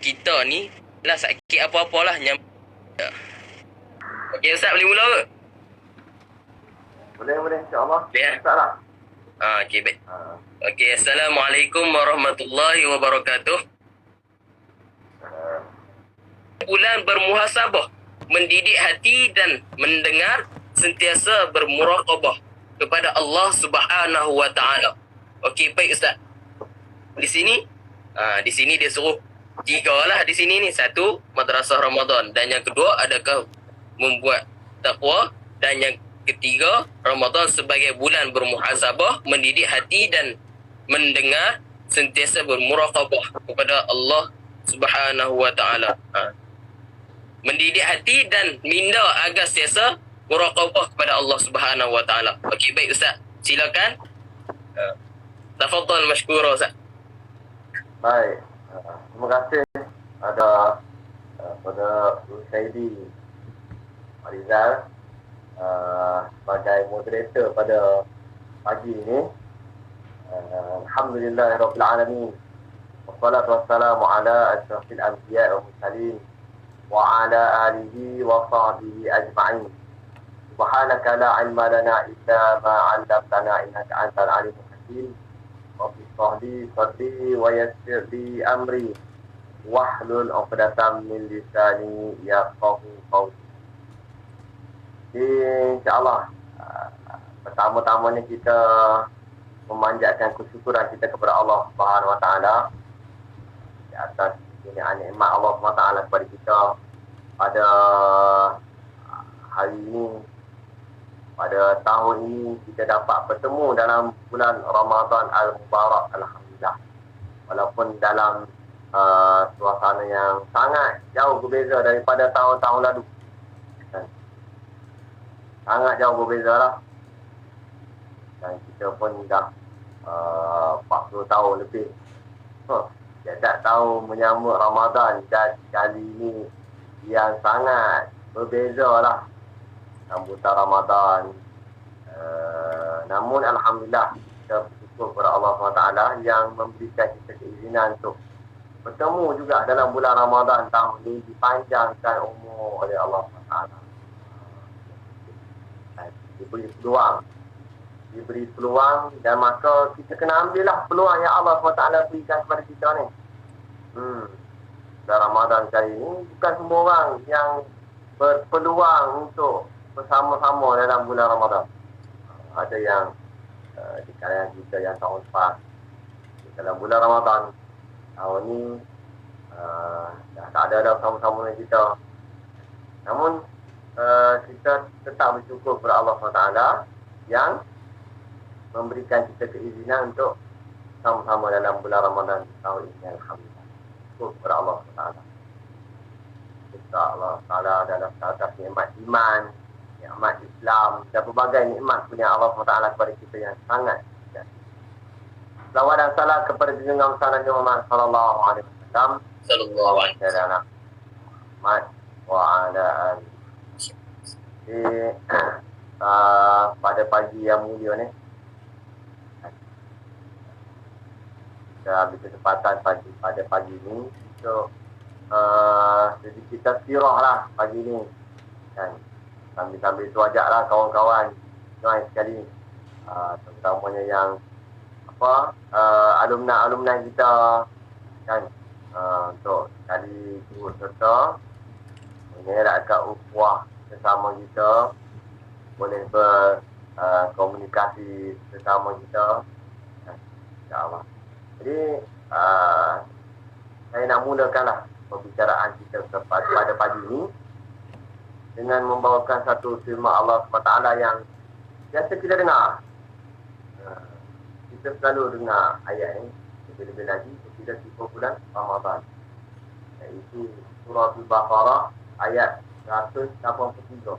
kita ni lah sakit apa-apalah Okey Ustaz, boleh mula ke? Boleh insya-Allah. Boleh. Ustazlah. Okey baik. Okey, Assalamualaikum warahmatullahi wabarakatuh. Bulan bermuhasabah, mendidik hati dan mendengar, sentiasa bermuraqabah kepada Allah Subhanahu wa taala. Okey baik Ustaz. Di sini dia suruh tiga lah di sini ni. Satu, madrasah Ramadan, dan yang kedua adakah membuat takwa, dan yang ketiga, Ramadan sebagai bulan bermuhasabah, mendidik hati dan mendengar, sentiasa bermuraqabah kepada Allah Subhanahu wa taala. Mendidik hati dan minda agar sentiasa muraqabah kepada Allah Subhanahu wa taala. Okey baik Ustaz, silakan. Tafadhal mashkura Ustaz. Baik. Terima kasih ada pada Saidi Rizal sebagai moderator pada pagi ini. Alhamdulillahirabbil alamin. Wassalatu wassalamu ala asyrafil anbiya wal mursalin wa ala alihi wa sahbihi ajma'in. Subhanaka la ilma lana illa ma 'allamtana innaka antal alimul hakim. Rabbi shrah li sadri wa yassir li amri wahlul 'uqdatam min lisani yafqahu qawli. InsyaAllah pertama-tama ni kita memanjatkan kesyukuran kita kepada Allah Subhanahu wa taala di atas nikmat Allah Subhanahu wa taala kepada kita pada hari ini, pada tahun ini kita dapat bertemu dalam bulan Ramadan Al-Mubarak, alhamdulillah. Walaupun dalam suasana yang sangat jauh berbeza daripada tahun-tahun lalu. Sangat jauh berbeza lah. Dan kita pun dah 40 tahun lebih. Setiap tahun menyambut Ramadan, dan kali ini yang sangat berbeza lah sambutan Ramadan. Namun alhamdulillah kita bersyukur kepada Allah SWT yang memberikan kita keizinan untuk bertemu juga dalam bulan Ramadan tahun ini, dipanjangkan umur oleh Allah SWT. Diberi peluang, dan maka kita kena ambillah peluang yang Allah SWT berikan kepada kita ni. Bulan Ramadan kali ini bukan semua orang yang berpeluang untuk bersama-sama dalam bulan Ramadan. Ada yang di kalangan kita yang tahun lepas dalam bulan Ramadan, tahun ni dah tak ada dah bersama-sama dengan kita. Namun kita tetap bersyukur kepada Allah SWT yang memberikan kita keizinan untuk sama-sama dalam bulan Ramadan tahun ini. Alhamdulillah, syukur kepada Allah SWT. Kita Allah Ta'ala dalam atas nikmat iman, nikmat Islam, dan berbagai nikmat punya Allah SWT kepada kita yang sangat. Selawat dan salam kepada junjungan besar Nabi Muhammad sallallahu alaihi wasallam, Sallallahu alaihi wasallam wa ala alihi. Pada pagi yang mulia ni, kita ambil kesempatan pada pagi ni untuk sedikit tazkirah lah pagi ni, kan. Sambil tu ajaklah kawan-kawan join sekali, terutamanya yang alumni kita, kan, untuk sekali turut serta mengeratkan ukhuwah sesama kita, boleh berkomunikasi sesama kita, kan, insyaAllah. Jadi saya nak mulakanlah pembicaraan kita pada pagi ini dengan membawakan satu firman Allah SWT yang biasa kita dengar. Kita selalu dengar ayat ini, lebih-lebih lagi ketika tiba bulan Ramadan, iaitu surah Al-Baqarah ayat 183.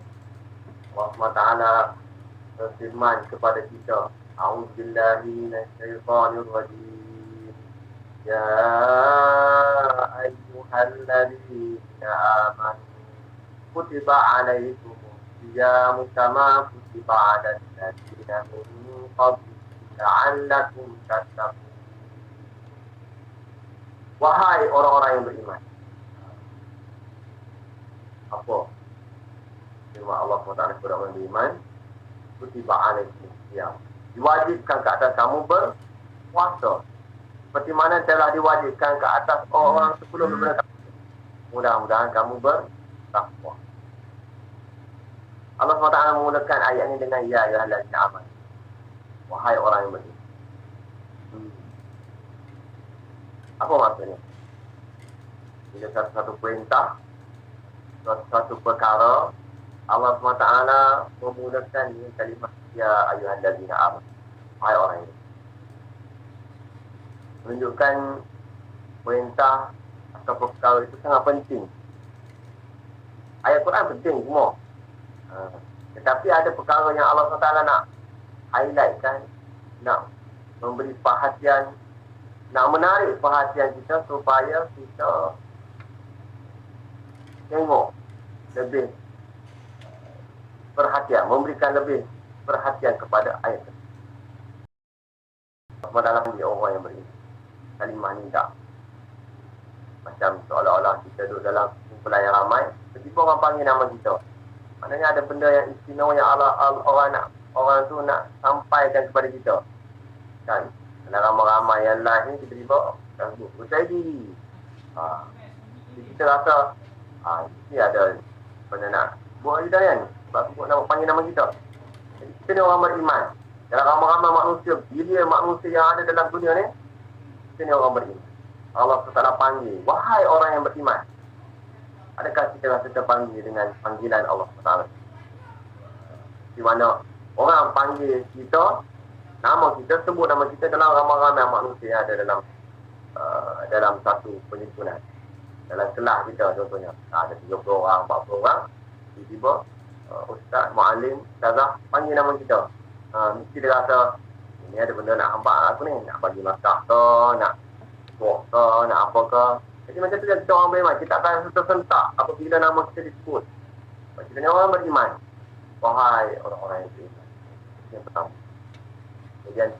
Allah SWT berfirman kepada kita, A'udzubillahi minasyaitanirrajim. Ya ayyuhalladzina amanu kutiba alaikumus siyamu kama kutiba alal ladzina min qablikum la'allakum tattaqun. Wahai orang-orang yang beriman, apa firman Allah SWT kepada orang beriman, kutiba alaikum siyam, diwajibkan ke atas kamu berpuasa seperti mana telah diwajibkan ke atas orang sebelum daripada kamu. Mudah-mudahan kamu bertakwa. Allah SWT menggunakan ayat ini dengan ya ayyuhallazina amanu, wahai orang yang beriman. Apa maksudnya? Bila satu perintah, satu perkara, Allah SWT memulakan dengan kalimah ya ayyuhallazina amanu, wahai orang ini. Menunjukkan perintah atau perkara itu sangat penting. Ayat Quran penting semua. Tetapi ada perkara yang Allah SWT nak highlightkan, nak memberi perhatian, nak menarik perhatian kita supaya kita tengok lebih perhatian, memberikan lebih perhatian kepada ayat itu. Dalam dia orang yang beriman, kalimah ni tak macam seolah-olah kita duduk dalam kumpulan yang ramai, tiba-tiba orang panggil nama kita. Maknanya ada benda yang istimewa yang orang tu nak sampaikan kepada kita. Kan? Dalam ramai-ramai yang lain ni tiba-tiba dah sebut percaya diri. Jadi kita rasa ini ada benda nak buat kita kan, sebab sebut nama, panggil nama kita. Jadi kita ni orang beriman. Dalam ramai-ramai manusia, bilion manusia yang ada dalam dunia ni, kita ni orang beriman. Allah SWT panggil, wahai orang yang beriman. Adakah kita rasa terpanggil dengan panggilan Allah SWT? Di mana orang panggil kita, nama kita, sebut nama kita dalam ramai-ramai manusia yang ada dalam satu penyusunan. Dalam kelas kita contohnya, ada 30 orang, 40 orang, tiba-tiba ustaz, muallim, ustazah panggil nama kita. Mesti dia rasa, ini ada benda nak hampa aku ni, nak bagi masak ke, nak buat ke, nak apa ke. Jadi macam tu kita orang beriman, kita akan tersentak apabila nama kita disebut. Sebab kita ni orang beriman. Wahai orang-orang yang beriman. Yang pertama. Kemudian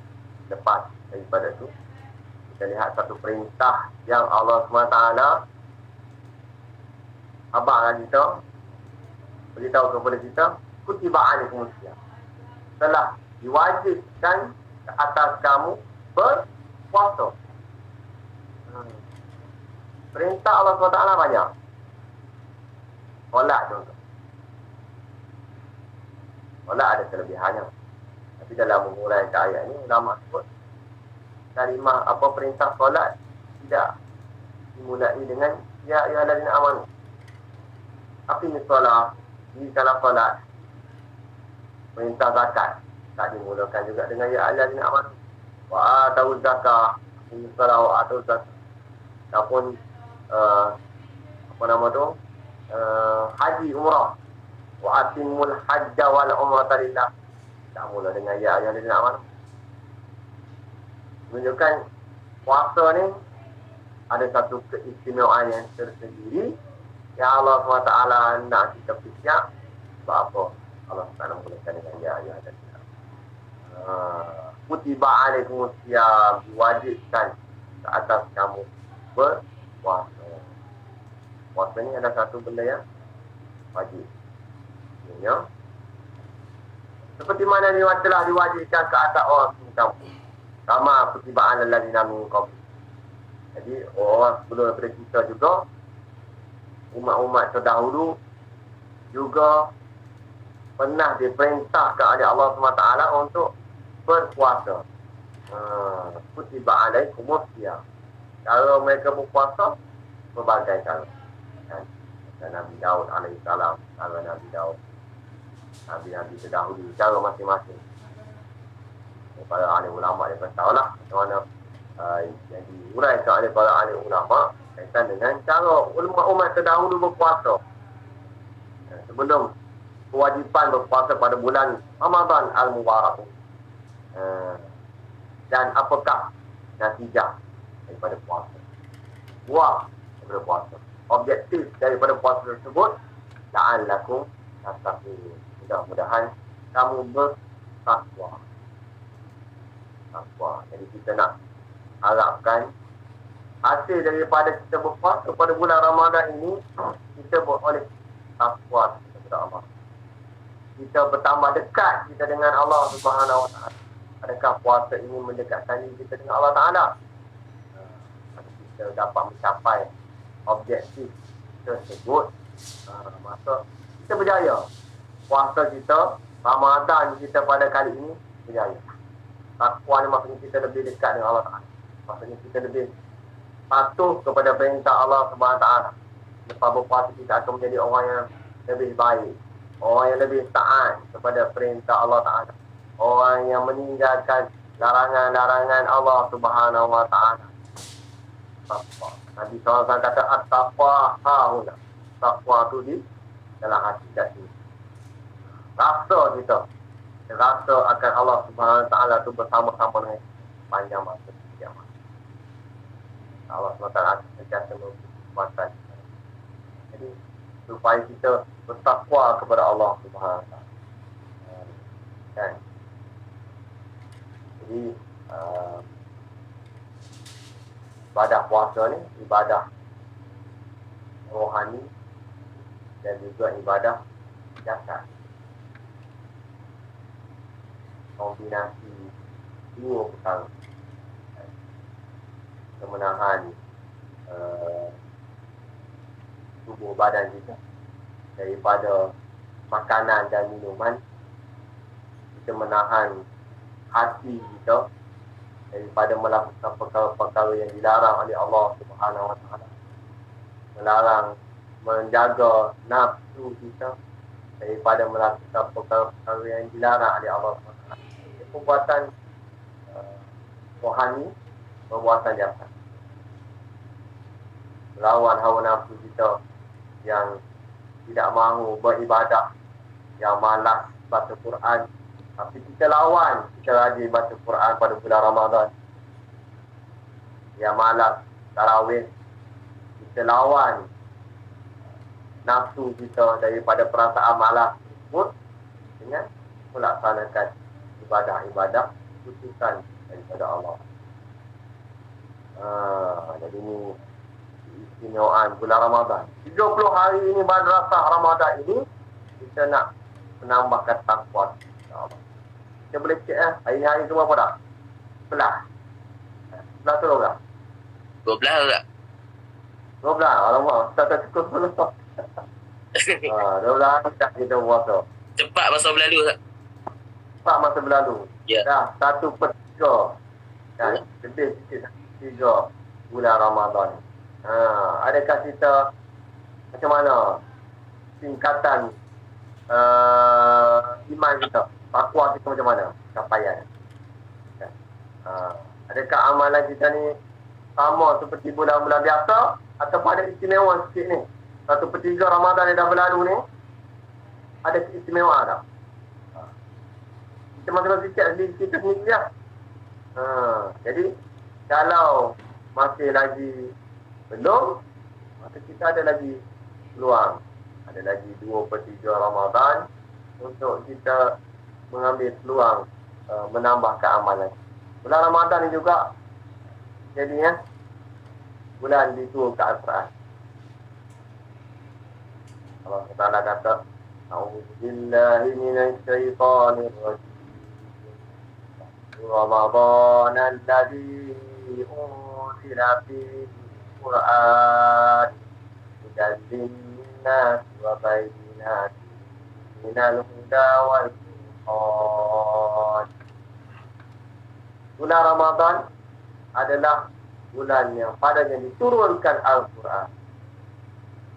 lepas daripada itu, kita lihat satu perintah yang Allah SWT abangkan kita, beritahu kepada kita, kutiba alaikum siyam, telah diwajibkan ke atas kamu berpuasa. Perintah Allah SWT banyak. Solat contoh. Solat ada kelebihannya. Tapi dalam menguraikan ayat ini, ulama sebut kalimah apa perintah solat tidak dimulai dengan ya ayyuhallazina amanu. Tapi ni solat, kalau solat, perintah zakat tak dimulakan juga dengan ya ayyuhallazina amanu. Wa atau zakah, ini solat wa atau zakah. Ataupun apa nama tu, haji umrah, wa atimul hajja wal umrata lillah, tak mula dengan ya ayyuhallazina amanu. Menunjukkan puasa ni ada satu keistimewaan yang tersendiri yang Allah SWT nak kita persiap. Sebab apa? Allah SWT menggunakan dengan ya ayyuhallazina amanu. Kutiba alaikum siyam, diwajibkan ke atas kamu berpuasa. Puasa ni ada satu benda yang wajib. Ya. Seperti mana ni telah diwajibkan ke atas orang kamu. Sama pertibaan lallazina min qabl. Jadi orang sebelum daripada kita juga, umat-umat terdahulu juga pernah diperintahkan oleh Allah SWT untuk berpuasa. Kutiba alaikumus siyam. Cara mereka berpuasa berbagai cara. Kan? Nabi Daud alaihissalam, cara Nabi Daud, Nabi-Nabi terdahulu, cara masing-masing. Para ahli ulama dia beritahulah macam mana yang diuraikan oleh para ahli ulama kaitan dengan cara umat terdahulu berpuasa. Sebelum kewajipan berpuasa pada bulan Ramadan Al-Mubarak. Dan apakah natijah daripada puasa? Buah daripada puasa. Objektif daripada puasa tersebut, la'allakum tattaqun. Mudah-mudahan kamu bertakwa. Jadi kita nak harapkan hasil daripada kita berpuasa pada bulan Ramadan ini, kita boleh takwa kita kepada Allah. Kita bertambah dekat kita dengan Allah Subhanahu Wa Taala. Adakah puasa ini mendekatkan diri kita dengan Allah Taala? Kita dapat mencapai objektif tersebut, maka kita berjaya. Puasa kita, Ramadan kita pada kali ini berjaya. Takwa ni maksudnya kita lebih dekat dengan Allah Taala. Maksudnya kita lebih patuh kepada perintah Allah Subhanahu Wa Taala. Lepas berpuasa kita akan menjadi orang yang lebih baik, orang yang lebih taat kepada perintah Allah Taala, orang yang meninggalkan larangan-larangan Allah Subhanahu Wa Taala. Nabi SAW kata at-taqwa hahuna. Taqwa tu di dalam hati kat sini. Rasa kita, rasa akan Allah Subhanahu Wa Taala tu bersama-sama dengan panjang masa kiamat. Allah SWT akan sentiasa memberi. Jadi supaya kita bertakwa kepada Allah Subhanahu Wa Taala. Kan? Jadi ibadah puasa ni ibadah rohani dan juga ibadah jasad. Kombinasi dua perkara. Kita menahan tubuh badan kita daripada makanan dan minuman. Kita menahan hati kita daripada melakukan perkara-perkara yang dilarang oleh Allah Subhanahu Wa Taala. Melarang, menjaga nafsu kita daripada melakukan perkara-perkara yang dilarang oleh Allah Subhanahu Wa Taala. Ini perbuatan rohani, perbuatan jasad. Melawan hawa nafsu kita yang tidak mahu beribadah, yang malas baca Quran. Tapi kita lawan, kita rajin baca Quran pada bulan Ramadan. Yang malas tarawih, kita lawan nafsu kita daripada perasaan malas tersebut dengan melaksanakan ibadah-ibadah khususan daripada Allah. Jadi ini istimewaan bulan Ramadan. 30 hari ini madrasah Ramadan ini kita nak menambahkan takwa. Kita boleh cek hari-hari tu berapa dah? 11. 11 tu berapa? 12 tak? 12. Alamak, tak cukup 10. 12 hari dah kita puasa. Cepat masa berlalu tak? Cepat masa berlalu. Ya. Dah 1/3. Kan? Lebih sikit 3 bulan Ramadan. Adakah kita macam mana tingkatan iman kita? Takwa kita macam mana capaian? Adakah amalan kita ni sama seperti bulan-bulan biasa ataupun ada istimewa sikit ni? 1/3 Ramadan yang dah berlalu ni ada keistimewaan tak? Kita masing-masing cek diri kita sendiri lah. Jadi kalau masih lagi belum, maka kita ada lagi peluang. Ada lagi 2/3 Ramadan untuk kita mengambil peluang menambahkan amalan. Bulan Ramadan ni juga jadinya bulan diturunkan Al-Quran. Allah Taala kata, "A'udzubillahi minasyaitonir rajim. Ramadan alladzi unzila fihi Al-Quran hudan lin-nas wa bayyinatin minal huda wal furqan." Bulan Ramadan adalah bulan yang padanya diturunkan Al-Quran.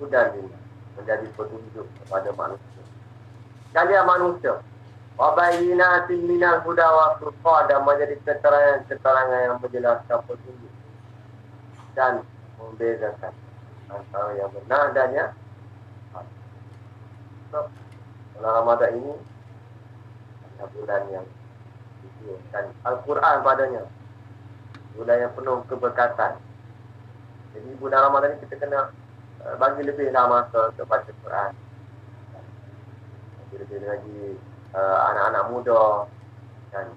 Hudan lin-nas, menjadi petunjuk kepada manusia. Kalian manusia. Wa bayyinatin minal huda wal furqan, dan menjadi keterangan-keterangan yang menjelaskan petunjuk dan membedakan antara yang benar dan yang salah. So, bulan Ramadan ini adalah bulan yang diturunkan Al-Quran padanya. Bulan yang penuh keberkatan. Jadi bulan Ramadan ini kita kena bagi lebihlah masa untuk baca Quran. Lebih lagi anak-anak muda kan,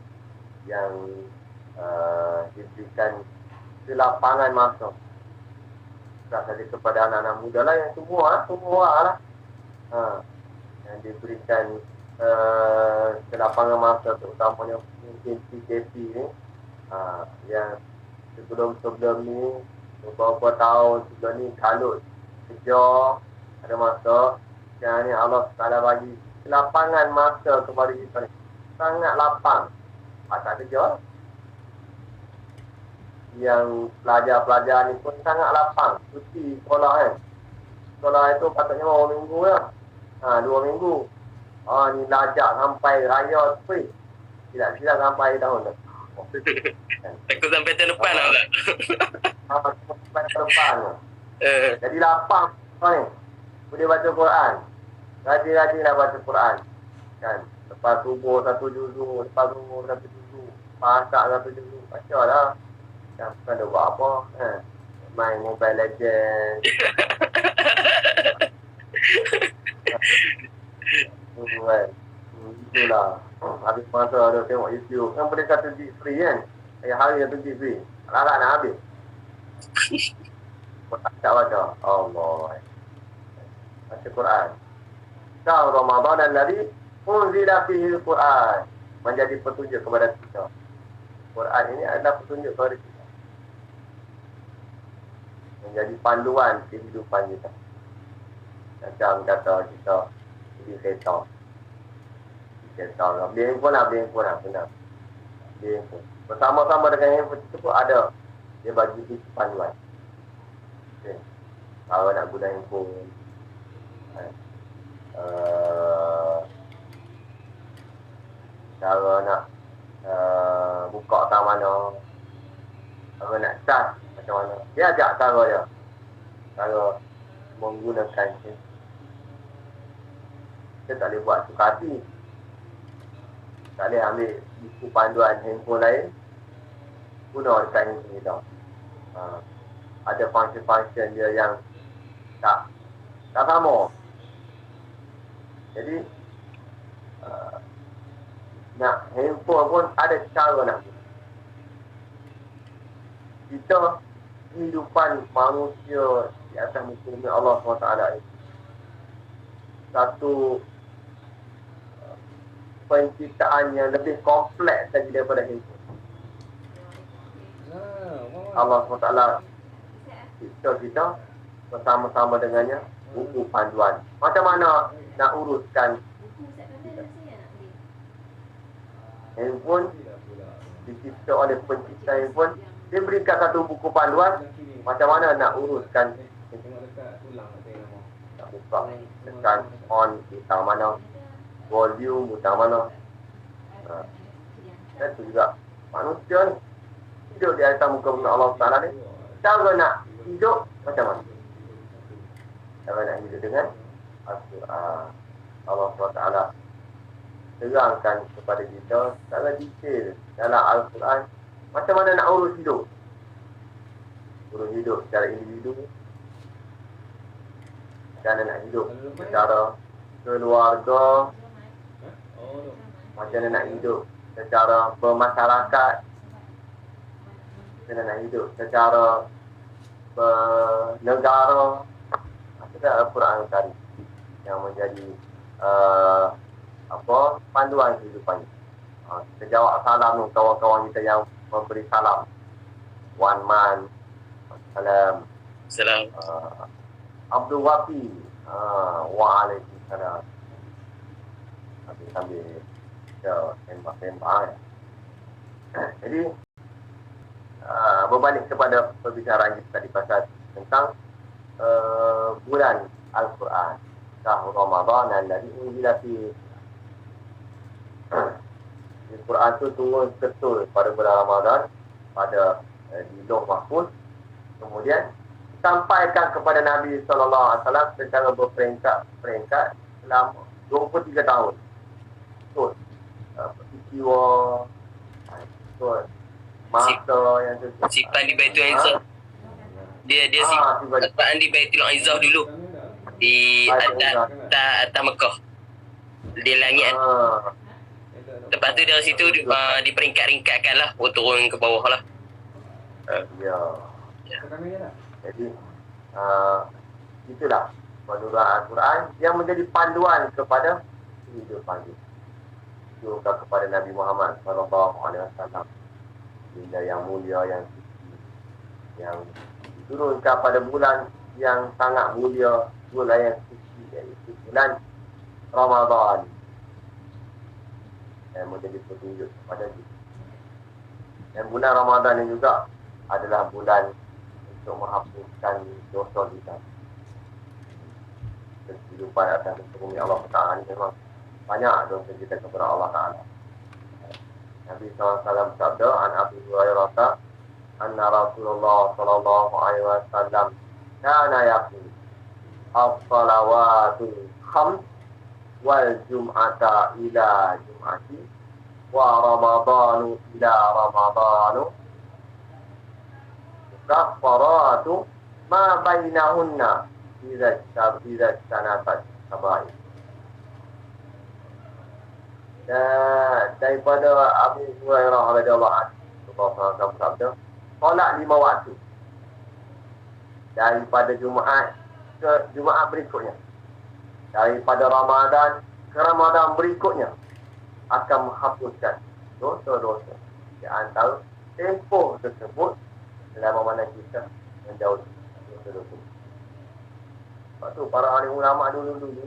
yang diberikan kelapangan masa. Tak saja kepada anak-anak muda lah, yang semua lah. yang diberikan kelapangan masa terutamanya mungkin PKP ni, yang sebelum ni beberapa tahun sebelum ni kalut kerja ada masa, yang ni Allah Taala bagi kelapangan masa kepada kita ni sangat lapang. Tak kerja, yang pelajar-pelajar ni pun sangat lapang, cuti sekolah kan. Sekolah itu patutnya 2 minggu lah. 2 minggu. Ni lajak sampai raya tu. Tidak sampai tahun tu. Takut sampai tahun depan lah pula. Sampai tahun depan tu. Eh, Jadi lapang ni. Boleh baca Quran. Rajin-rajinlah baca Quran. Kan? Lepas subuh 1 juzuk, lepas subuh 1 juzuk, masak 1 juzuk. Baca lah. Bukan dia buat apa. Main Mobile Legends. Kan. Itulah. Habis masa ada tengok YouTube. Kan boleh 1 gig free kan. Hari 1 gig free. Alah nak habis. Tak baca. Allah. Baca Quran. Syahr Ramadan alladhi unzila fihi al-Quran. Menjadi petunjuk kepada kita. Quran ini adalah petunjuk kepada kita. Menjadi panduan kehidupan kita. Macam kata kita beli kereta. Beli handphone lah. Benar. Beli handphone. Bersama-sama dengan handphone itu pun ada. Dia bagi kita panduan. Okay. Kalau nak guna handphone. Cara nak buka tak mana. Cara nak charge macam mana. Dia ajak cara dia. Cara menggunakan handphone. Kita tak boleh buat suka hati. Tak boleh ambil buku panduan handphone lain. Guna dekat handphone kita. Ada function-function dia yang tak sama. Jadi nak handphone pun ada cara nak guna. Kita kehidupan manusia di atas muka bumi Allah SWT ini satu penciptaan yang lebih kompleks lagi daripada handphone. Allah SWT cipta kita bersama-sama dengannya buku panduan. Macam mana nak uruskan handphone dicipta oleh pencipta handphone. Dia berikan satu buku panduan macam mana nak uruskan. Nak buka, tekan on, butang mana, volume, butang mana. Dan itu juga manusia ni hidup di atas muka bumi Allah Taala ni. Cara nak hidup macam mana? Cara nak hidup dengan Al-Quran. Allah SWT terangkan kepada kita secara detail dalam Al-Quran macam mana nak urus hidup. Urus hidup secara individu, macam mana nak hidup secara keluarga, macam mana nak hidup secara bermasyarakat, macam mana nak hidup secara bernegara. Itu Al-Quran tadi yang menjadi panduan kehidupan. Kita jawab salam ni kawan-kawan kita yang memberi salam. Wan Man, salam. Salam. Abdul Wafi, waalaikumsalam. Sambil kita tembak-tembak. Jadi berbalik kepada perbicaraan kita tadi pasal tentang bulan Al-Quran. Syahr Ramadan alladhi unzila fihi. Al-Quran tu turun betul pada bulan Ramadan pada di Lauh Mahfuz. Kemudian sampaikan kepada Nabi SAW secara berperingkat selama 23 tahun. Ikut peristiwa, ikut masa yang simpan di Baitul Izzah. Dia simpan di Baitul Izzah dulu. Di atas Mekah. Di langit. Lepas tu dari situ diperingkat-ringkatkan lah. Turun ke bawah lah. Ya. Jadi itulah menurut Al-Quran yang menjadi panduan kepada kehidupan kita. Juga kepada Nabi Muhammad SAW, benda yang mulia, yang suci, yang diturunkan pada bulan yang sangat mulia, bulan yang suci, iaitu bulan Ramadan, yang menjadi petunjuk kepada kita. Dan bulan Ramadan ini juga adalah bulan untuk menghapuskan dosa kita. Kehidupan atas bumi Allah Ta'ala ini memang banyak dosa kita kepada Allah Ta'ala. Nabi SAW bersabda, an Abi Hurairah, anna Rasulullah sallallahu alaihi wasallam kana yaqul as-salawatul khams wal jum'ata ila jum'ati wa ramadanu ila ramadanu kafaratu ma bainahunna idza sanafat kabair. Daripada Abu Hurairah radhiyallahu anhu, Rasulullah bersabda, solat 5 waktu daripada Jumaat ke Jumaat berikutnya, daripada Ramadan ke Ramadan berikutnya, akan menghapuskan dosa-dosa di antara tempoh tersebut selama mana kita menjauhi dosa-dosa. Sebab tu para ahli ulama dulu-dulu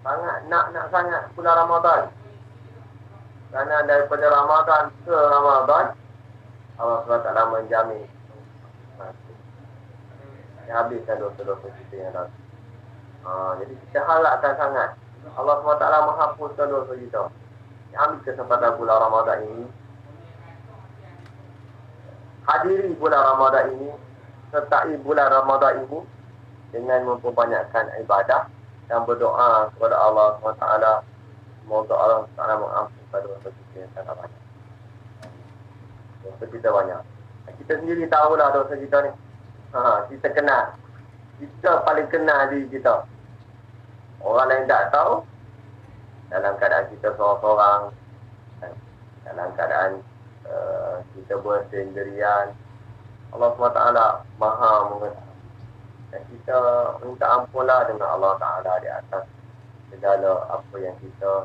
sangat nak sangat bulan Ramadan. Kerana daripada Ramadan ke Ramadan, Allah SWT menjamin habiskan dosa-dosa kita yang datang. Jadi kita harapkan sangat Allah SWT menghapuskan dosa kita. Ambil kesempatan bulan Ramadan ini, hadiri bulan Ramadan ini, sertai bulan Ramadan ini dengan memperbanyakkan ibadah dan berdoa kepada Allah SWT. Semoga Allah SWT mengampunkan dosa kita yang sangat banyak. Dosa kita banyak. Kita sendiri tahulah dosa kita ni. Kita kenal. Kita paling kenal diri kita. Orang lain tak tahu. Dalam keadaan kita seorang-seorang, dalam keadaan kita bersendirian, Allah SWT Maha mengetahui. Dan kita minta ampunlah dengan Allah Ta'ala di atas segala apa yang kita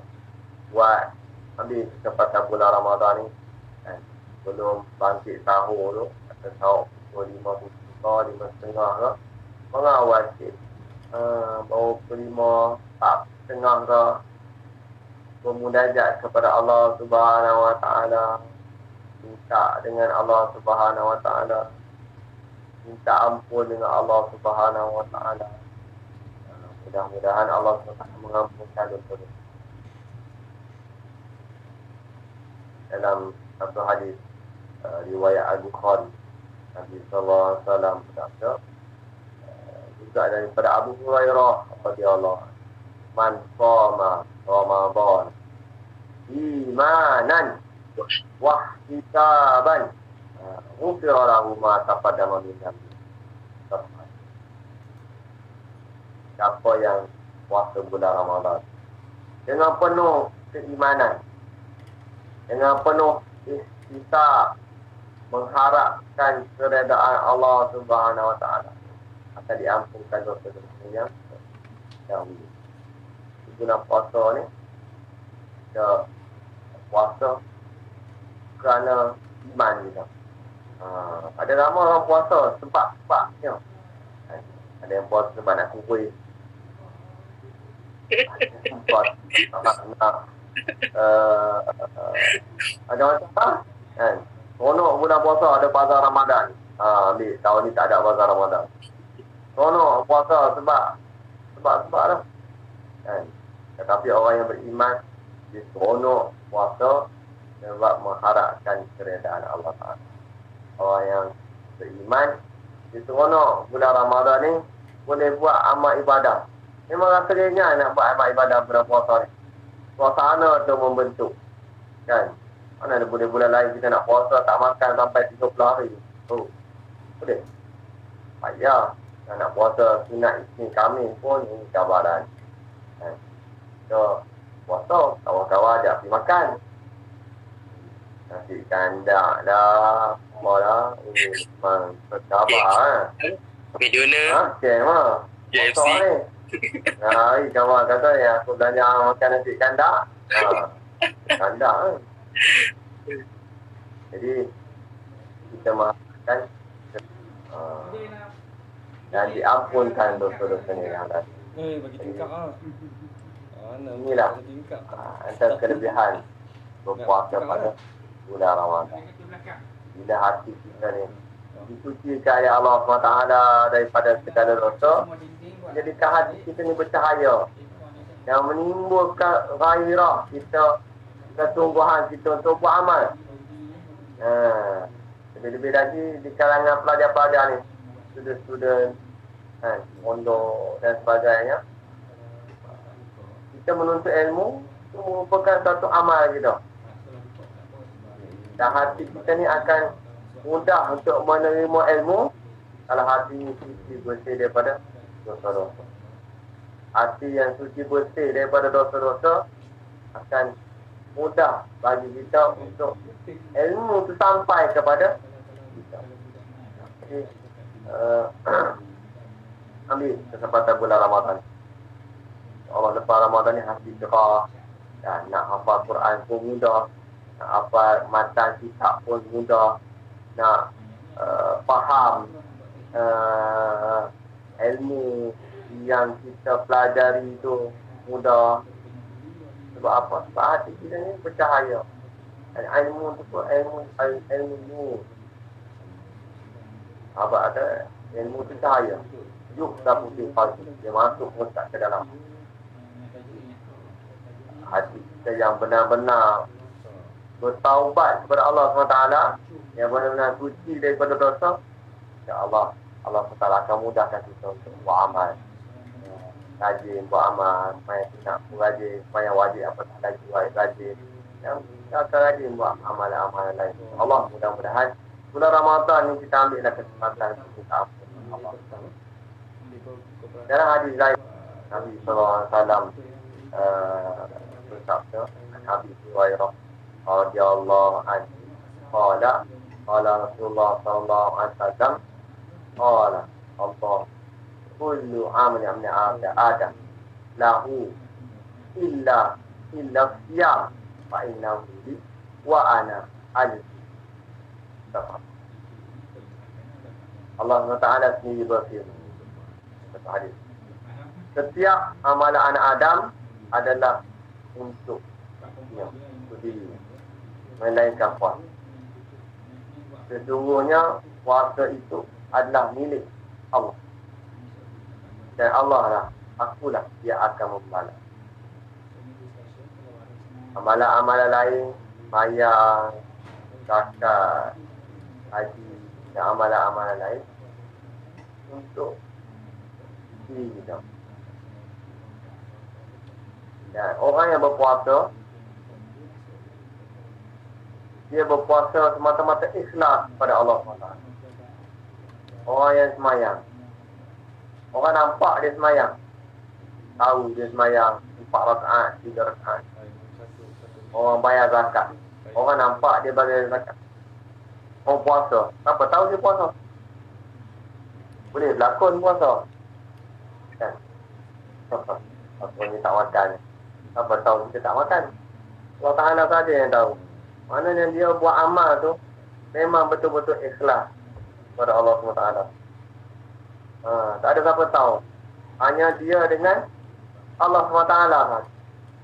buat. Ambil kesempatan bulan Ramadan ni, belum bangkit sahur tu, atau sahur pukul 5 buka, 5.30 ke, mengawal sikit. Baru pukul 5, 4.30 ke, bermunajat kepada Allah Subhanahu Wa Ta'ala, minta dengan Allah Subhanahu Wa Ta'ala, minta ampun dengan Allah Subhanahu Wa Ta'ala. Mudah-mudahan Allah SWT mengampunkan dosa-dosa. Dalam satu hadis riwayat Al-Bukhari, Nabi sallallahu alaihi wasallam bersabda, juga daripada Abu Hurairah radhiyallahu anhu, man shoma Ramadan imanan wa ihtisaban ghufira lahu ma taqaddama min dhanbi. Siapa yang puasa bulan Ramadan dengan penuh keimanan, dengan penuh ihtisab, mengharapkan keredaan Allah Subhanahu Wa Ta'ala, akan diampunkan dosa-dosanya dahulu. Bulan puasa ni, kita puasa kerana iman kita. Ada ramai orang puasa sebab-sebabnya. Ada yang puasa sebab nak kuih. Ada macam kan? Seronok bulan puasa ada bazar Ramadan. Ambil tahun ni tak ada bazar Ramadan. Seronok puasa sebab lah. Kan? Tetapi orang yang beriman, dia seronok puasa sebab mengharapkan keredaan Allah Ta'ala. Orang yang beriman, dia seronok bulan Ramadan ni boleh buat amal ibadah. Memang rasa ringan nak buat amal ibadah bulan puasa ni. Suasana tu membentuk. Kan? Mana ada bulan-bulan lain kita nak puasa tak makan sampai 30 hari. Boleh. Payah. Nak puasa sunat Isnin Khamis pun ini cabaran. Kan? So, puasa kawan-kawan ajak pergi makan. Nasi kandak dah. Semua dah. Memang bercabar. Video ni. Macam lah. KFC. Puasa ni. Kawan kata yang aku belanja makan nasi kandar. Kandar kan. Jadi kita makan dan diampunkan dosa-dosanya yang lalu. Bagi tingkap ah. Inilah antara kelebihan berpuasa pada bulan Ramadan. Bila hati kita ni disucikan oleh Allah SWT daripada segala dosa, jadikan hati kita ni bercahaya yang menimbulkan gairah kita, kesungguhan kita untuk buat amal. Lebih-lebih lagi di kalangan pelajar-pelajar ni, student-student, pondok dan sebagainya, kita menuntut ilmu itu merupakan satu amal kita. Dan hati kita ni akan mudah untuk menerima ilmu kalau hati ini suci bersih daripada dosa-dosa. Hati yang suci bersih daripada dosa-dosa akan mudah bagi kita untuk ilmu itu sampai kepada kita. Jadi, ambil kesempatan bulan Ramadan. Allah lepas Ramadan ni hati cerah dan nak hafal Quran pun mudah, nak hafal matan kitab pun mudah, nak faham ilmu yang kita pelajari itu mudah. Sebab apa? Sebab hati kita ni bercahaya. Dan ilmu tu pun ilmu nur. Apa ada ilmu tu cahaya. Yuk dah putih pagi. Dia masuk tak ke dalam hati kita yang benar-benar bertaubat kepada Allah SWT, yang benar-benar suci daripada dosa. InsyaAllah Allah SWT akan mudahkan kita untuk buat amal. Rajin buat amal, supaya nak rajin, supaya wajib apa tak lagi rajin. Yang kita akan rajin buat amalan-amalan lain. Allah mudah-mudahan bulan Ramadan ni kita ambillah kesempatan untuk kita ampun Allah. Dalam hadis lain Nabi SAW bersabda, Nabi Hurairah radhiyallahu anhu qala Rasulullah sallallahu alaihi wasallam qala Allah kullu amalin min Adam lahu illa siyam fa innahu li wa ana al Allah SWT sendiri berfirman dalam hadis, setiap amalan anak Adam adalah untuk diri, melainkan puasa. Sesungguhnya puasa itu adalah milik Allah. Dan Allah lah, akulah dia akan membalas. Amalan-amalan lain, bayar, zakat, haji dan amalan-amalan lain untuk diri kita. Dan orang yang berpuasa, dia berpuasa semata-mata ikhlas pada Allah SWT. Orang yang semayang, orang nampak dia semayang, tahu dia semayang 4 rakaat, 3 rakaat. Orang bayar zakat, orang nampak dia bayar zakat. Orang puasa, apa tahu dia puasa? Boleh berlakon puasa kan? Apa ni tak makan, apa tahu kita tak makan? Allah Ta'ala saja yang tahu. Maknanya dia buat amal tu memang betul-betul ikhlas kepada Allah SWT. Tak ada siapa tahu. Hanya dia dengan Allah SWT.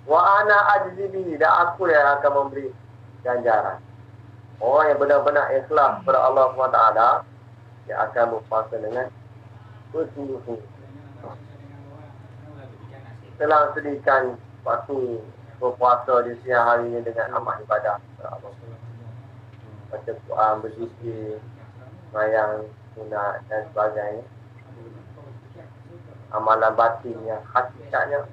Wa ana ajzi bihi, dan aku yang akan memberi ganjaran. Orang yang benar-benar ikhlas kepada Allah SWT, dia akan berpuasa dengan bersungguh-sungguh. Telah sediakan waktu berpuasa di siang hari ini dengan amal ibadah kepada Allah. Baca Quran, berzikir, sembahyang sunat dan sebagainya. Amalan batin yang hakikatnya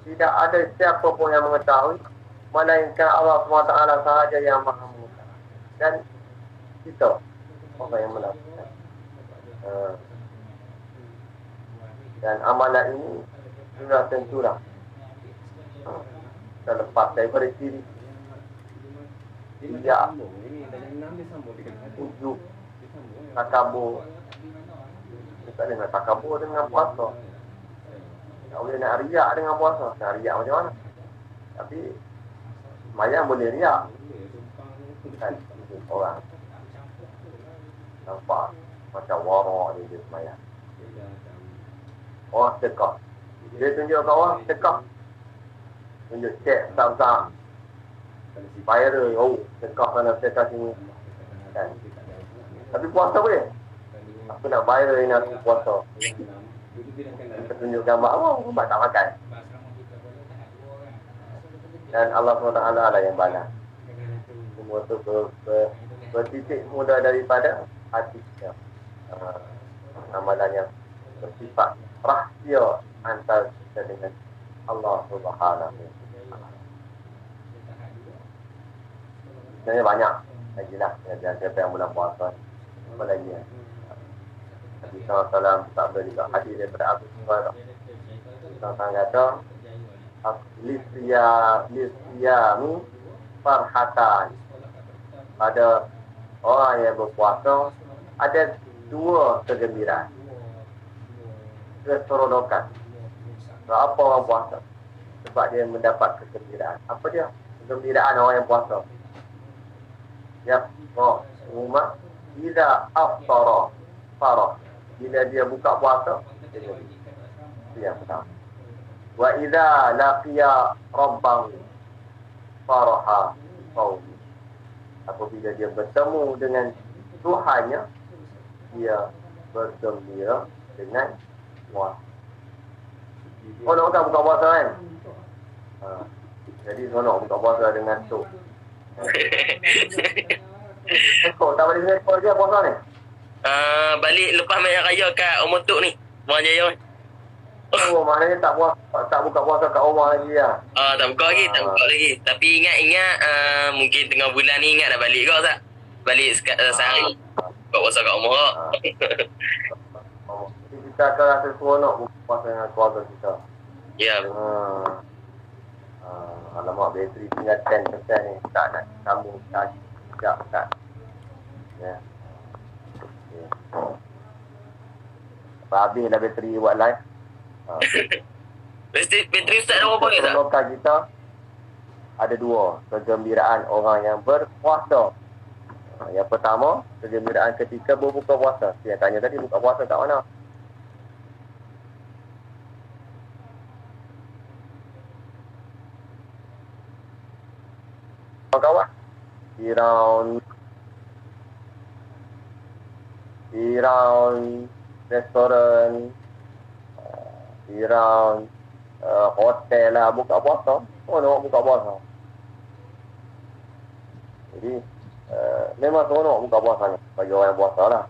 tidak ada siapa pun yang mengetahui, melainkan Allah SWT sahaja yang maha mengetahui. Dan kita orang yang melakukan. Dan amalan ini sudah tentulah terlepas daripada diri. Tidak ujuk takabur. Tak dengan takabur dengan puasa. Tak boleh nak riak dengan puasa. Nak riak macam mana? Tapi semayang boleh riak. Kan? Orang nampak macam warak dia semayang. Orang sedekah. Dia tunjuk kat orang sedekah. Tunjuk cek besar-besar. Viral. Oh, sedekah sana, sedekah sini. Kan? Tapi puasa boleh? Aku nak viral ini aku puasa. Kita tunjuk gambar. Oh, aku tak makan. Dan Allah SWT lah yang balas. Semua tu bertitik mula daripada hati kita. Amalan yang bersifat rahsia antara kita dengan Allah Subhanahu. Sebenarnya banyak lagi lah siapa yang bulan puasa. Apa lagi ya? Nabi SAW bersabda juga hadis daripada Abu Hurairah. Tentang kata Lisiyami farhatan. Pada orang yang berpuasa ada dua kegembiraan, keseronokan. Apa orang puasa? Sebab dia mendapat kegembiraan. Apa dia? Kegembiraan orang yang puasa. Ya, rumah Iza aftara farah. Bila dia buka puasa, dia gembira. Itu yang pertama. Wa idza laqiya rabbahu faraha qawmi. Apabila dia bertemu dengan Tuhannya, dia bergembira dengan puasa. Seronok kan buka puasa kan? Jadi seronok buka puasa dengan tu. Ekor tak boleh ekor dia puasa ni? Balik lepas banyak raya kat Umur Tok ni, Puan Jaya. Oh, maknanya tak buka puasa kat rumah lagi lah. Tak buka lagi. Tapi ingat mungkin tengah bulan ni ingat dah balik kau tak? Balik sehari. Buka puasa kat rumah. Jadi kita akan rasa seronok buka puasa dengan keluarga kita. Ya. Alamak, bateri tinggal 10% ni. Tak nak sambung charge. Sekejap, tak. Ya. Okay. Habis dah bateri buat live. Bateri Ustaz dah berapa ni tak? Keseronokan kita ada dua. Kegembiraan orang yang berpuasa. Yang pertama, kegembiraan ketika berbuka puasa. Yang tanya tadi, buka puasa kat mana? Kawan-kawan, di round restoran, di round hotel lah buka puasa. Seronok buka puasa. Jadi memang seronok buka puasa ni bagi orang yang puasa lah.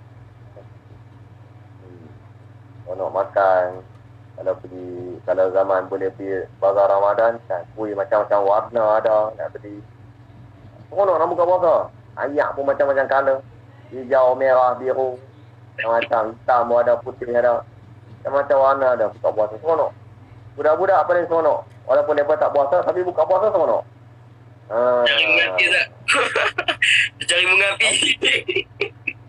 Seronok makan. Kalau zaman boleh pergi bazar Ramadan kan, macam-macam warna ada nak beli. Seronok nak buka puasa. Ayak pun macam-macam colour. Hijau, merah, biru. Macam hitam ada, putih ada. Macam-macam warna ada buka puasa. Seronok. Budak-budak paling seronok. Walaupun mereka tak puasa, tapi buka puasa seronok. Cari mengapi tak? Cari mengapi.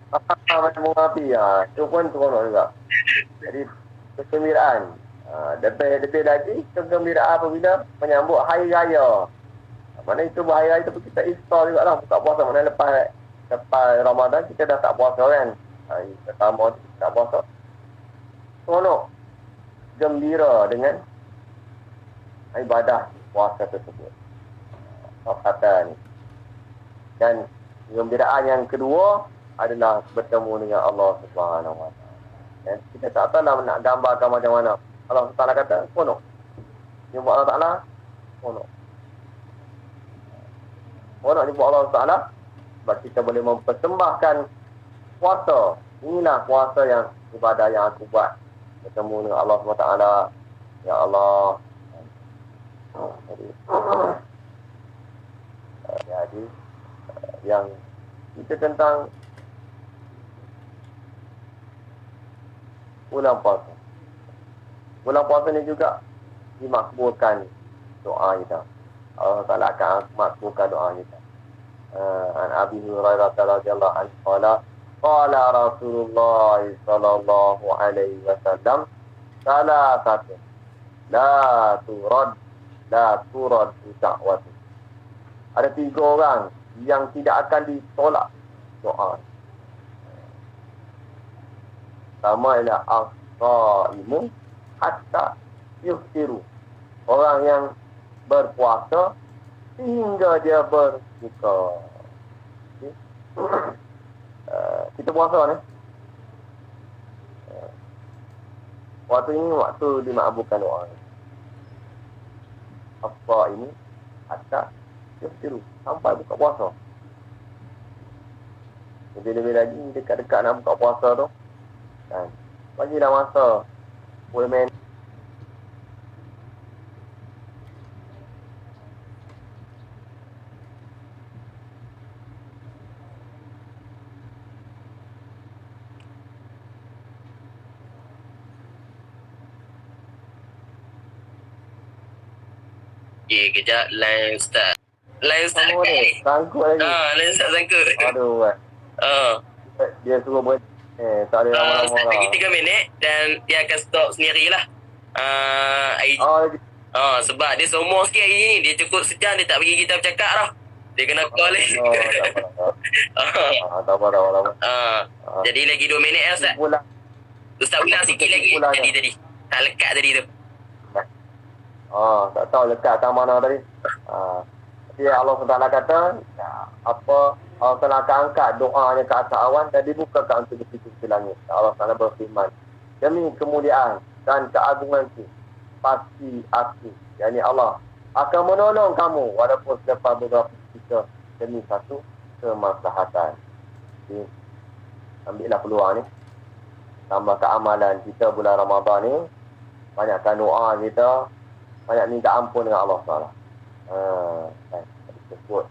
Macam mengapi. Itu pun seronok juga. Jadi, kegembiraan. Lebih lagi, kegembiraan apabila menyambut hari raya. Mana itu hari raya tu kita iftar juga lah. Buka puasa. Mana lepas Ramadan, kita dah tak puasa kan. Hari pertama tu tak puasa. Seronok. Gembira dengan ibadah puasa tersebut. Kata ni. Dan kegembiraan yang kedua adalah bertemu dengan Allah Subhanahu Wa Taala. Dan kita tak tahu lah nak gambarkan macam mana. Allah Taala kata, seronok. Jumpa Allah Taala, seronok. Seronok jumpa Allah Taala sebab kita boleh mempersembahkan puasa. Inilah puasa yang ibadah yang aku buat. Bertemu dengan Allah SWT. Ya Allah. Jadi yang kita tentang bulan puasa. Bulan puasa ni juga dimakbulkan doa kita. Allah Ta'ala akan makbulkan doa kita. An Abi Hurairah radhiyallahu anhu qala Rasulullah sallallahu alaihi wasallam salah satu la turad da'watu. Ada 3 orang yang tidak akan ditolak doa. Sama ialah as-saimu hatta yuftiru. Orang yang berpuasa hingga dia berbuka. Okay. Kita puasa ni. Waktu ini waktu dimakbulkan doa. As-saimu hatta yuftiru. Sampai buka puasa. Lebih-lebih lagi dekat-dekat nak buka puasa tu. Kan. Bagilah masa. Boleh main. Okay, kejap. Line start. Line start Sama ni. Sangkut lagi. line start sangkut. Aduh. Dia suruh tak ada lama-lama Start lah. lagi 3 minit dan dia akan stop sendiri lah. Sebab dia sombong sikit hari ni. Dia cukup sejam dia tak bagi kita bercakap dah. Dia kena call ni. Tak apa. Jadi lagi 2 minit ya Ustaz. Ustaz ulang sikit lagi tadi. Tak lekat tadi tu. Tak tahu lekat kat mana tadi. Jadi Allah SWT kata, apa Allah SWT akan angkat doanya ke atas awan dan dibukakan untuk pintu langit. Allah SWT berfirman, demi kemuliaan dan keagunganku, pasti aku, yakni Allah, akan menolong kamu walaupun selepas beberapa kita demi satu kemaslahatan. Jadi, ambillah peluang ni. Tambah keamalan kita bulan Ramadan ni. Banyakkan doa kita. Banyak minta ampun dengan Allah SWT. Sebut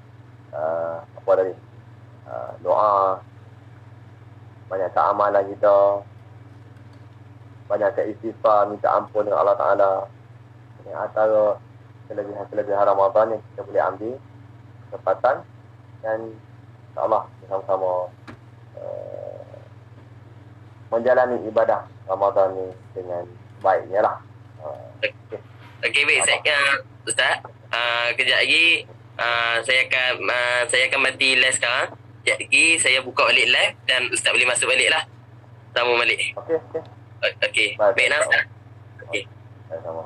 apa tadi? Doa. Banyak keamalan kita. Banyak istighfar, minta ampun dengan Allah Ta'ala. Ini antara kelebihan Ramadan yang kita boleh ambil kesempatan. Dan insyaAllah bersama-sama menjalani ibadah Ramadan ni dengan baiknya lah. Okey, baik. Ustaz, kejap lagi saya akan mati live sekarang. Kejap lagi saya buka balik live dan Ustaz boleh masuk balik lah. Sambung balik. Okey. Okey. Baik, Ustaz. Okey. Sama.